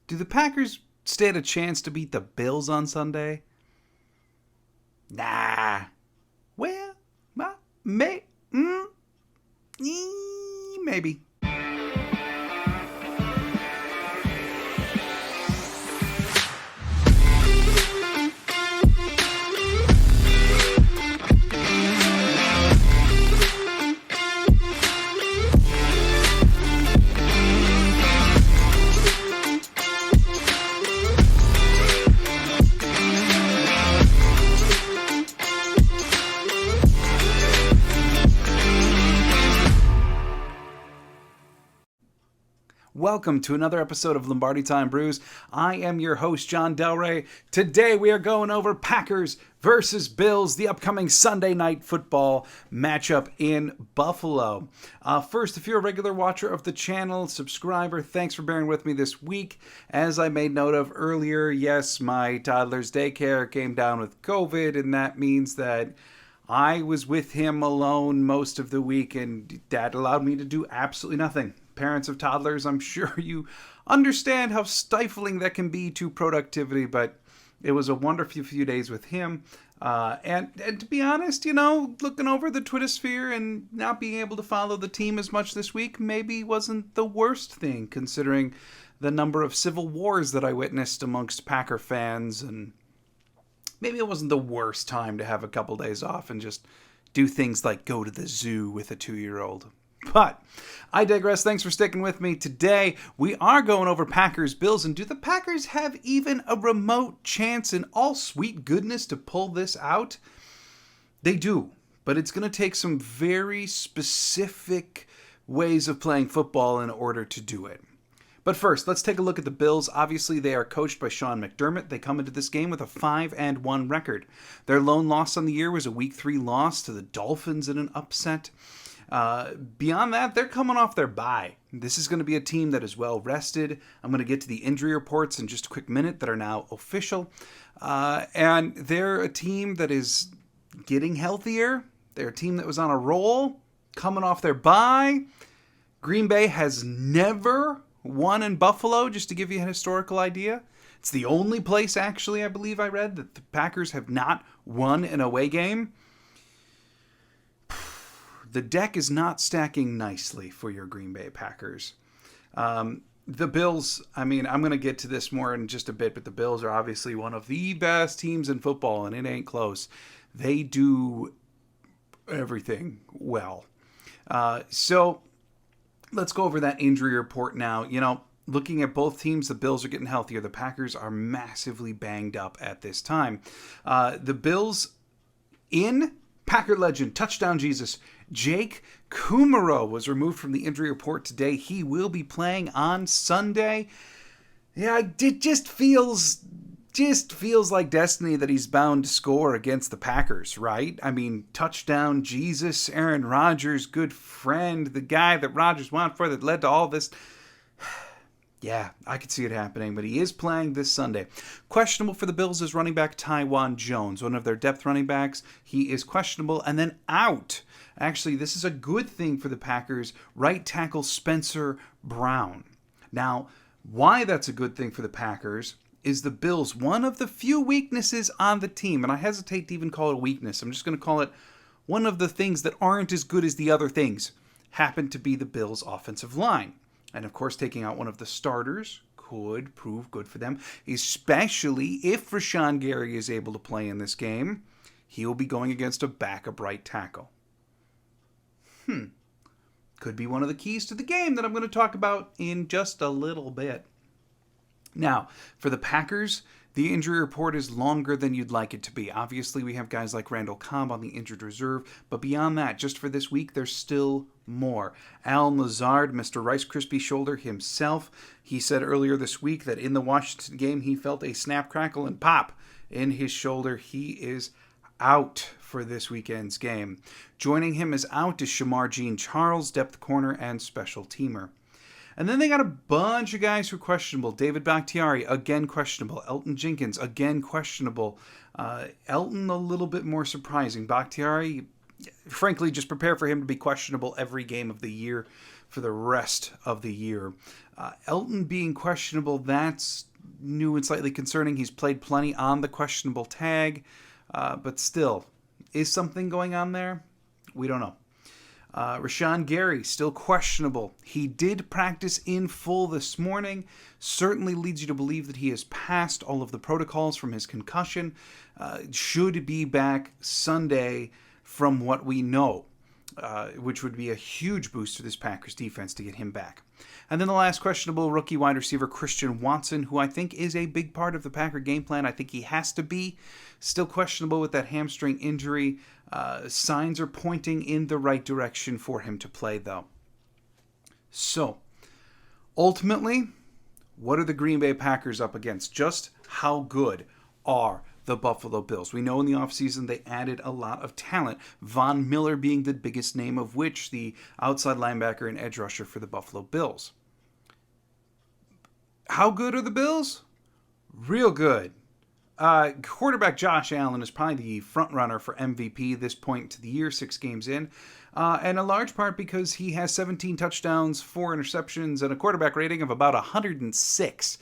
Do the Packers stand a chance to beat the Bills on Sunday? Nah. Well, maybe. Welcome to another episode of Lombardi Time Brews. I am your host, John Delray. Today we are going over Packers versus Bills, the upcoming Sunday night football matchup in Buffalo. First, if you're a regular watcher of the channel, subscriber, thanks for bearing with me this week. As I made note of earlier, yes, my toddler's daycare came down with COVID, and that means that I was with him alone most of the week, and that allowed me to do absolutely nothing. Parents of toddlers, I'm sure you understand how stifling that can be to productivity, but it was a wonderful few days with him. And to be honest, looking over the Twitter sphere and not being able to follow the team as much this week maybe wasn't the worst thing, considering the number of civil wars that I witnessed amongst Packer fans, and maybe it wasn't the worst time to have a couple days off and just do things like go to the zoo with a 2-year-old. But I digress. Thanks for sticking with me. Today, we are going over Packers-Bills, and do the Packers have even a remote chance in all sweet goodness to pull this out? They do, but it's going to take some very specific ways of playing football in order to do it. But first, let's take a look at the Bills. Obviously, they are coached by Sean McDermott. They come into this game with a 5-1 record. Their lone loss on the year was a Week 3 loss to the Dolphins in an upset. Beyond that, they're coming off their bye. This is going to be a team that is well rested. I'm going to get to the injury reports in just a quick minute that are now official. And they're a team that is getting healthier. They're a team that was on a roll, coming off their bye. Green Bay has never won in Buffalo, just to give you a historical idea. It's the only place, actually, I believe I read, that the Packers have not won an away game. The deck is not stacking nicely for your Green Bay Packers. The Bills, I'm going to get to this more in just a bit, but the Bills are obviously one of the best teams in football, and it ain't close. They do everything well. So let's go over that injury report now. Looking at both teams, the Bills are getting healthier. The Packers are massively banged up at this time. The Bills in Packer legend, touchdown Jesus, Jake Kumerow was removed from the injury report today. He will be playing on Sunday. Yeah, it just feels like destiny that he's bound to score against the Packers, right? Touchdown Jesus, Aaron Rodgers, good friend, the guy that Rodgers wanted for that led to all this. Yeah, I could see it happening, but he is playing this Sunday. Questionable for the Bills is running back Tywan Jones, one of their depth running backs. He is questionable and then out. Actually, this is a good thing for the Packers. Right tackle Spencer Brown. Now, why that's a good thing for the Packers is the Bills, one of the few weaknesses on the team, and I hesitate to even call it a weakness. I'm just going to call it one of the things that aren't as good as the other things, happen to be the Bills' offensive line. And of course, taking out one of the starters could prove good for them, especially if Rashawn Gary is able to play in this game. He will be going against a backup right tackle. Could be one of the keys to the game that I'm going to talk about in just a little bit. Now, for the Packers, the injury report is longer than you'd like it to be. Obviously, we have guys like Randall Cobb on the injured reserve, but beyond that, just for this week, there's still more. Al Lazard, Mr. Rice Krispie Shoulder himself, he said earlier this week that in the Washington game, he felt a snap, crackle, and pop in his shoulder. He is out for this weekend's game. Joining him is out is Shamar Jean-Charles, depth corner and special teamer. And then they got a bunch of guys who are questionable. David Bakhtiari, again questionable. Elton Jenkins, again questionable. Elton, a little bit more surprising. Bakhtiari, frankly, just prepare for him to be questionable every game of the year. for the rest of the year. Elton being questionable, that's new and slightly concerning. He's played plenty on the questionable tag, but still, is something going on there? We don't know. Rashawn Gary, still questionable. He did practice in full this morning. Certainly leads you to believe that he has passed all of the protocols from his concussion. Should be back Sunday from what we know, which would be a huge boost to this Packers defense to get him back. And then the last questionable, rookie wide receiver Christian Watson, who I think is a big part of the Packer game plan. I think he has to be. Still questionable with that hamstring injury. Signs are pointing in the right direction for him to play, though. So, ultimately, what are the Green Bay Packers up against? Just how good are the Buffalo Bills? We know in the offseason they added a lot of talent, Von Miller being the biggest name, of which the outside linebacker and edge rusher for the Buffalo Bills. How good are the Bills? Real good. Quarterback Josh Allen is probably the front runner for MVP this point to the year, 6 games in, and a large part because he has 17 touchdowns, 4 interceptions, and a quarterback rating of about 106.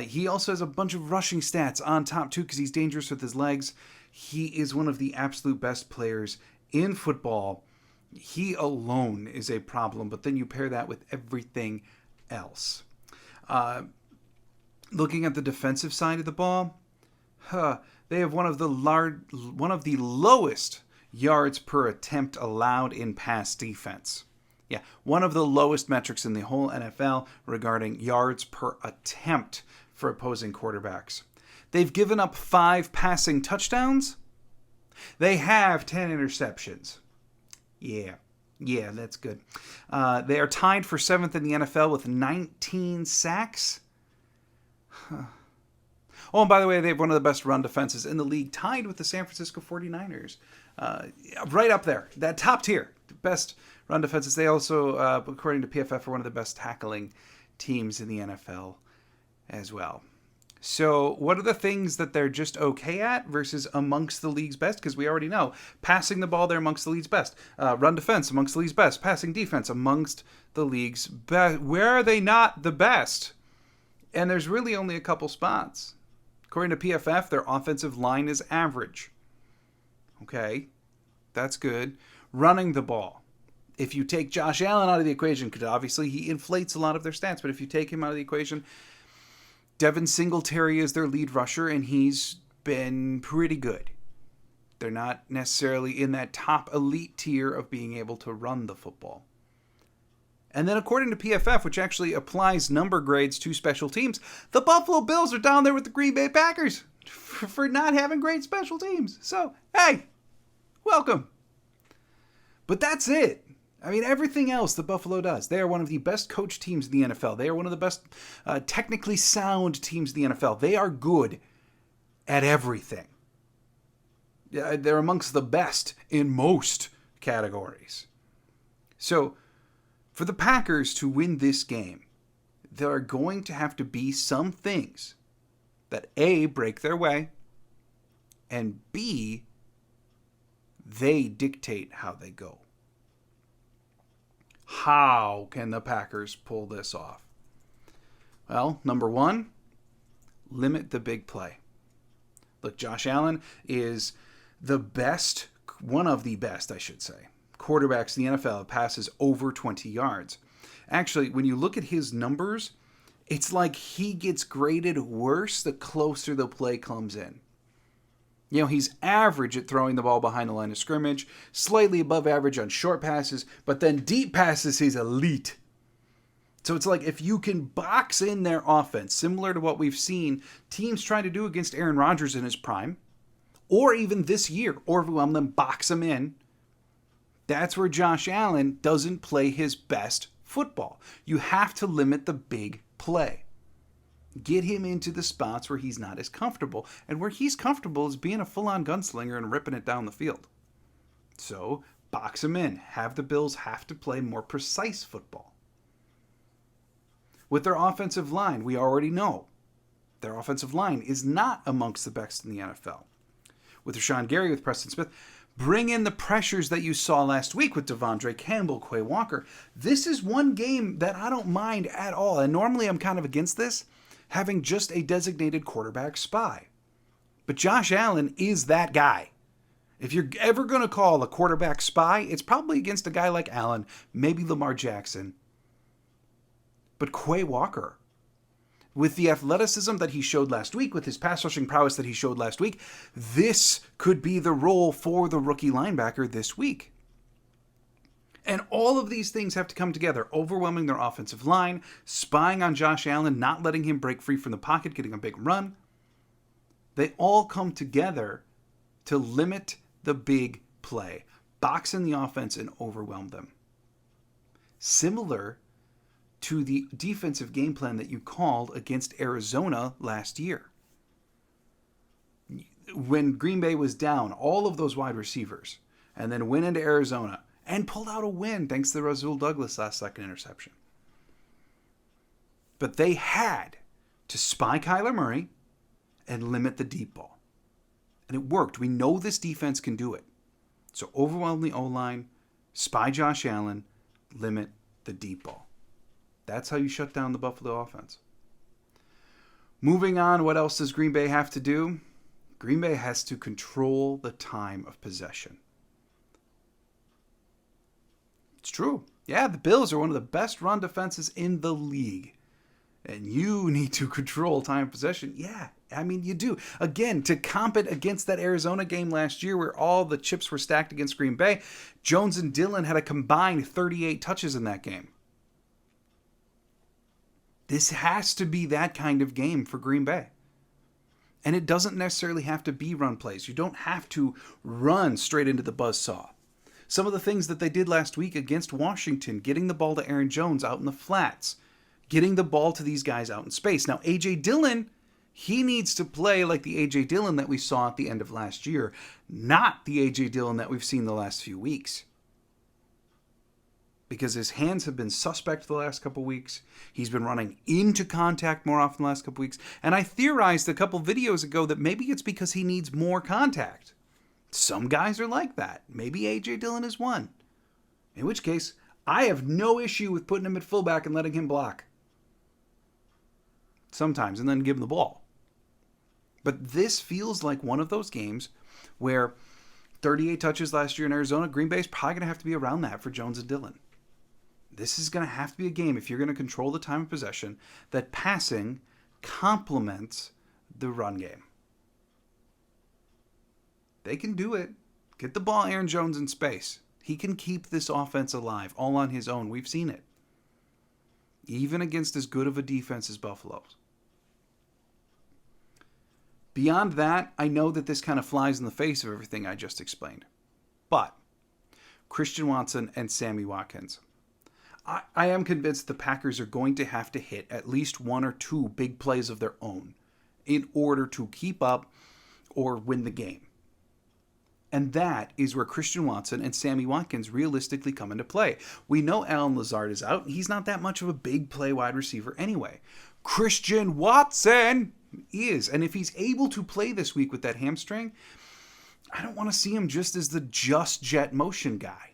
He also has a bunch of rushing stats on top too because he's dangerous with his legs. He is one of the absolute best players in football. He alone is a problem, but then you pair that with everything else. Looking at the defensive side of the ball, they have one of the lowest yards per attempt allowed in pass defense. Yeah, one of the lowest metrics in the whole NFL regarding yards per attempt for opposing quarterbacks. They've given up 5 passing touchdowns. They have 10 interceptions. Yeah, that's good. They are tied for 7th in the NFL with 19 sacks. Oh, and by the way, they have one of the best run defenses in the league, tied with the San Francisco 49ers. Right up there, that top tier, best run defenses. They also, according to PFF, are one of the best tackling teams in the NFL as well. So what are the things that they're just okay at versus amongst the league's best? Because we already know, passing the ball, they're amongst the league's best. Run defense, amongst the league's best. Passing defense, amongst the league's best. Where are they not the best? And there's really only a couple spots. According to PFF, their offensive line is average. Okay, that's good. Running the ball. If you take Josh Allen out of the equation, because obviously he inflates a lot of their stats, but if you take him out of the equation, Devin Singletary is their lead rusher, and he's been pretty good. They're not necessarily in that top elite tier of being able to run the football. And then according to PFF, which actually applies number grades to special teams, the Buffalo Bills are down there with the Green Bay Packers for not having great special teams. So, hey, welcome. But that's it. I mean, everything else that Buffalo does. They are one of the best coached teams in the NFL. They are one of the best technically sound teams in the NFL. They are good at everything. They're amongst the best in most categories. So, for the Packers to win this game, there are going to have to be some things that A, break their way, and B, they dictate how they go. How can the Packers pull this off? Well, number 1, limit the big play. Look, Josh Allen is the best, one of the best, I should say, quarterbacks in the NFL passes over 20 yards. Actually, when you look at his numbers, it's like he gets graded worse the closer the play comes in. You know, he's average at throwing the ball behind the line of scrimmage, slightly above average on short passes, but then deep passes, he's elite. So it's like if you can box in their offense, similar to what we've seen teams trying to do against Aaron Rodgers in his prime, or even this year, overwhelm them, box them in, that's where Josh Allen doesn't play his best football. You have to limit the big play. Get him into the spots where he's not as comfortable. And where he's comfortable is being a full-on gunslinger and ripping it down the field. So, box him in. Have the Bills have to play more precise football. With their offensive line, we already know their offensive line is not amongst the best in the NFL. With Rashawn Gary, with Preston Smith, Bring in the pressures that you saw last week with Devondre Campbell, Quay Walker. This is one game that I don't mind at all. And normally I'm kind of against this, having just a designated quarterback spy. But Josh Allen is that guy. If you're ever going to call a quarterback spy, it's probably against a guy like Allen, maybe Lamar Jackson. But Quay Walker, with the athleticism that he showed last week, with his pass rushing prowess that he showed last week, this could be the role for the rookie linebacker this week. And all of these things have to come together. Overwhelming their offensive line, spying on Josh Allen, not letting him break free from the pocket, getting a big run. They all come together to limit the big play, box in the offense, and overwhelm them. Similar to the defensive game plan that you called against Arizona last year. When Green Bay was down all of those wide receivers and then went into Arizona and pulled out a win thanks to Rasul Douglas' last second interception. But they had to spy Kyler Murray and limit the deep ball. And it worked. We know this defense can do it. So overwhelm the O-line, spy Josh Allen, limit the deep ball. That's how you shut down the Buffalo offense. Moving on, what else does Green Bay have to do? Green Bay has to control the time of possession. It's true. Yeah, the Bills are one of the best run defenses in the league. And you need to control time of possession. Yeah, I mean, you do. Again, to comp it against that Arizona game last year where all the chips were stacked against Green Bay, Jones and Dillon had a combined 38 touches in that game. This has to be that kind of game for Green Bay. And it doesn't necessarily have to be run plays. You don't have to run straight into the buzzsaw. Some of the things that they did last week against Washington, getting the ball to Aaron Jones out in the flats, getting the ball to these guys out in space. Now, A.J. Dillon, he needs to play like the A.J. Dillon that we saw at the end of last year, not the A.J. Dillon that we've seen the last few weeks. Because his hands have been suspect the last couple weeks. He's been running into contact more often the last couple weeks. And I theorized a couple videos ago that maybe it's because he needs more contact. Some guys are like that. Maybe A.J. Dillon is one. In which case, I have no issue with putting him at fullback and letting him block. Sometimes, and then give him the ball. But this feels like one of those games where 38 touches last year in Arizona, Green Bay's probably going to have to be around that for Jones and Dillon. This is going to have to be a game, if you're going to control the time of possession, that passing complements the run game. They can do it. Get the ball Aaron Jones in space. He can keep this offense alive all on his own. We've seen it. Even against as good of a defense as Buffalo's. Beyond that, I know that this kind of flies in the face of everything I just explained. But Christian Watson and Sammy Watkins. I am convinced the Packers are going to have to hit at least one or two big plays of their own in order to keep up or win the game. And that is where Christian Watson and Sammy Watkins realistically come into play. We know Allen Lazard is out. He's not that much of a big play wide receiver anyway. Christian Watson is. And if he's able to play this week with that hamstring, I don't want to see him just as the just jet motion guy.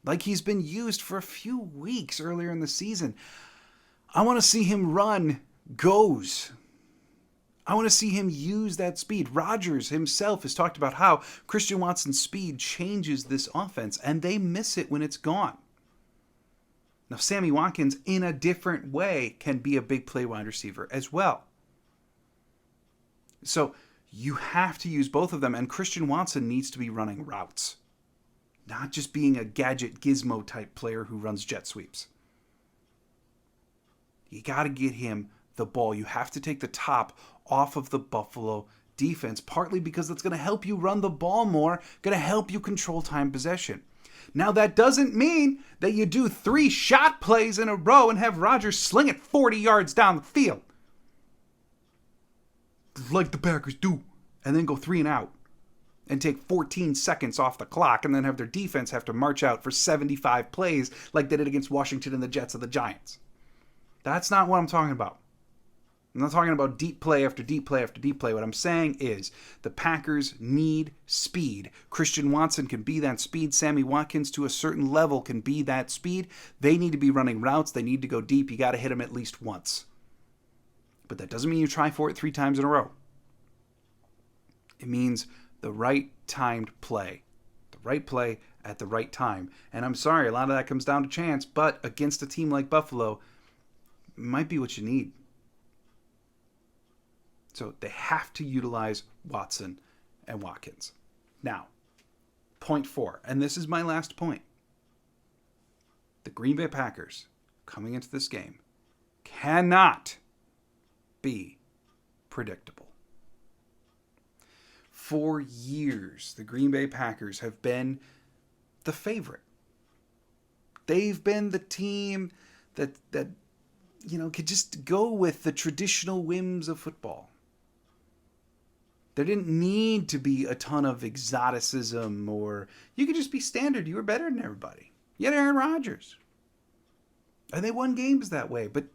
Like he's been used for a few weeks earlier in the season. I want to see him run goes. I want to see him use that speed. Rodgers himself has talked about how Christian Watson's speed changes this offense, and they miss it when it's gone. Now, Sammy Watkins, in a different way, can be a big play wide receiver as well. So you have to use both of them, and Christian Watson needs to be running routes. Not just being a gadget gizmo type player who runs jet sweeps. You got to get him the ball. You have to take the top off of the Buffalo defense, partly because that's going to help you run the ball more, going to help you control time possession. Now, that doesn't mean that you do 3 shot plays in a row and have Rodgers sling it 40 yards down the field. Like the Packers do. And then go 3 and out. And take 14 seconds off the clock and then have their defense have to march out for 75 plays like they did against Washington and the Jets and the Giants. That's not what I'm talking about. I'm not talking about deep play after deep play after deep play. What I'm saying is the Packers need speed. Christian Watson can be that speed. Sammy Watkins, to a certain level, can be that speed. They need to be running routes. They need to go deep. You got to hit them at least once. But that doesn't mean you try for it 3 times in a row. It means the right timed play. The right play at the right time. And I'm sorry, a lot of that comes down to chance, but against a team like Buffalo, it might be what you need. So they have to utilize Watson and Watkins. Now, point 4, and this is my last point. The Green Bay Packers, coming into this game, cannot be predictable. For years, the Green Bay Packers have been the favorite. They've been the team that could just go with the traditional whims of football. There didn't need to be a ton of exoticism, or you could just be standard. You were better than everybody. You had Aaron Rodgers. And they won games that way. But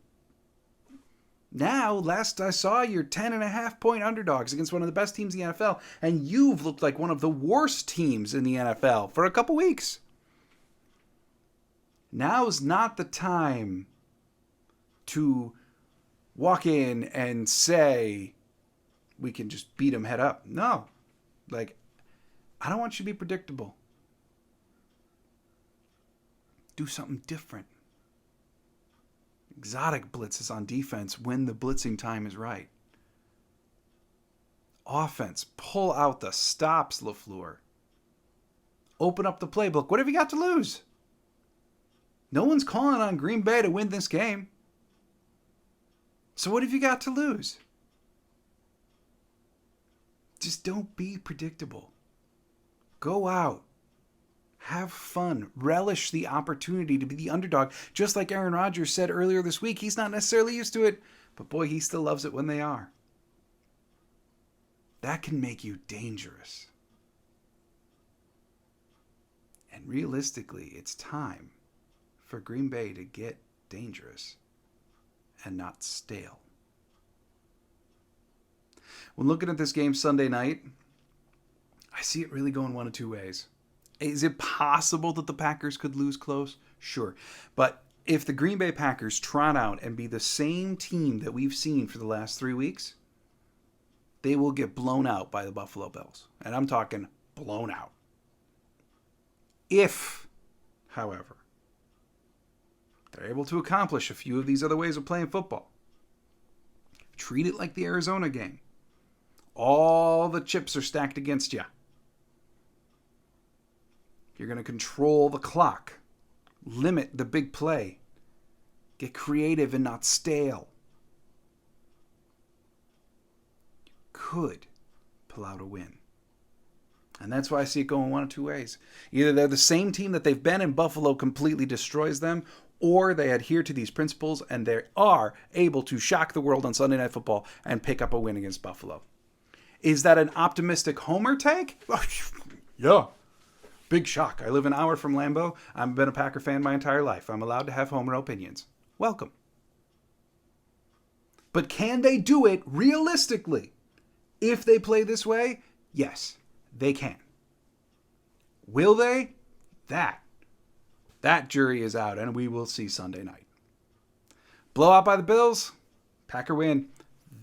now, last I saw, you're 10.5-point underdogs against one of the best teams in the NFL. And you've looked like one of the worst teams in the NFL for a couple weeks. Now's not the time to walk in and say, we can just beat them head up. No. I don't want you to be predictable. Do something different. Exotic blitzes on defense when the blitzing time is right. Offense, pull out the stops, LaFleur. Open up the playbook. What have you got to lose? No one's calling on Green Bay to win this game. So what have you got to lose? Just don't be predictable. Go out. Have fun. Relish the opportunity to be the underdog. Just like Aaron Rodgers said earlier this week, he's not necessarily used to it, but boy, he still loves it when they are. That can make you dangerous. And realistically, it's time for Green Bay to get dangerous and not stale. When looking at this game Sunday night, I see it really going one of two ways. Is it possible that the Packers could lose close? Sure. But if the Green Bay Packers trot out and be the same team that we've seen for the last 3 weeks, they will get blown out by the Buffalo Bills. And I'm talking blown out. If, however, they're able to accomplish a few of these other ways of playing football, treat it like the Arizona game. All the chips are stacked against you. You're going to control the clock. Limit the big play. Get creative and not stale. You could pull out a win. And that's why I see it going one of two ways. Either they're the same team that they've been and Buffalo completely destroys them, or they adhere to these principles and they are able to shock the world on Sunday Night Football and pick up a win against Buffalo. Is that an optimistic homer take? Yeah. Big shock. I live an hour from Lambeau. I've been a Packer fan my entire life. I'm allowed to have homer opinions. Welcome. But can they do it realistically? If they play this way, yes, they can. Will they? That jury is out, and we will see Sunday night. Blowout by the Bills, Packer win.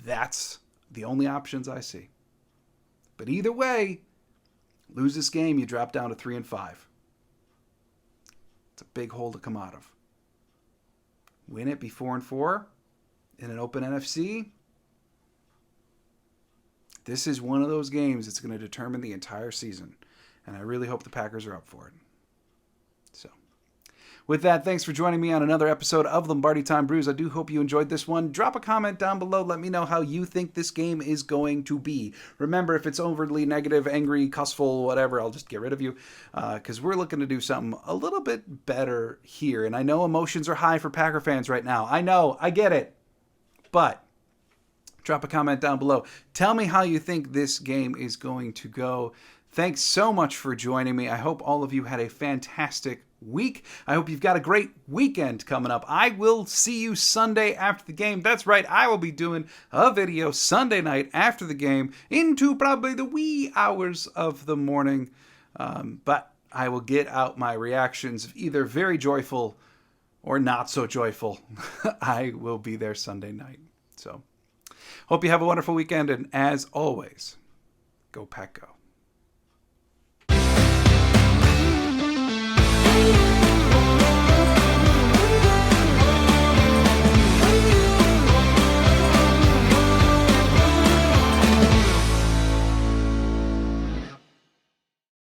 That's the only options I see. But either way, lose this game, you drop down to 3-5. It's a big hole to come out of. Win it, be 4-4 in an open NFC. This is one of those games that's going to determine the entire season. And I really hope the Packers are up for it. So, with that, thanks for joining me on another episode of Lombardi Time Brews. I do hope you enjoyed this one. Drop a comment down below. Let me know how you think this game is going to be. Remember, if it's overly negative, angry, cussful, whatever, I'll just get rid of you. Because we're looking to do something a little bit better here. And I know emotions are high for Packer fans right now. I know. I get it. But drop a comment down below. Tell me how you think this game is going to go. Thanks so much for joining me. I hope all of you had a fantastic week. I hope you've got a great weekend coming up. I will see you Sunday after the game. That's right, I will be doing a video Sunday night after the game into probably the wee hours of the morning. But I will get out my reactions of either very joyful or not so joyful. I will be there Sunday night. So, hope you have a wonderful weekend, and as always, go Pack Go.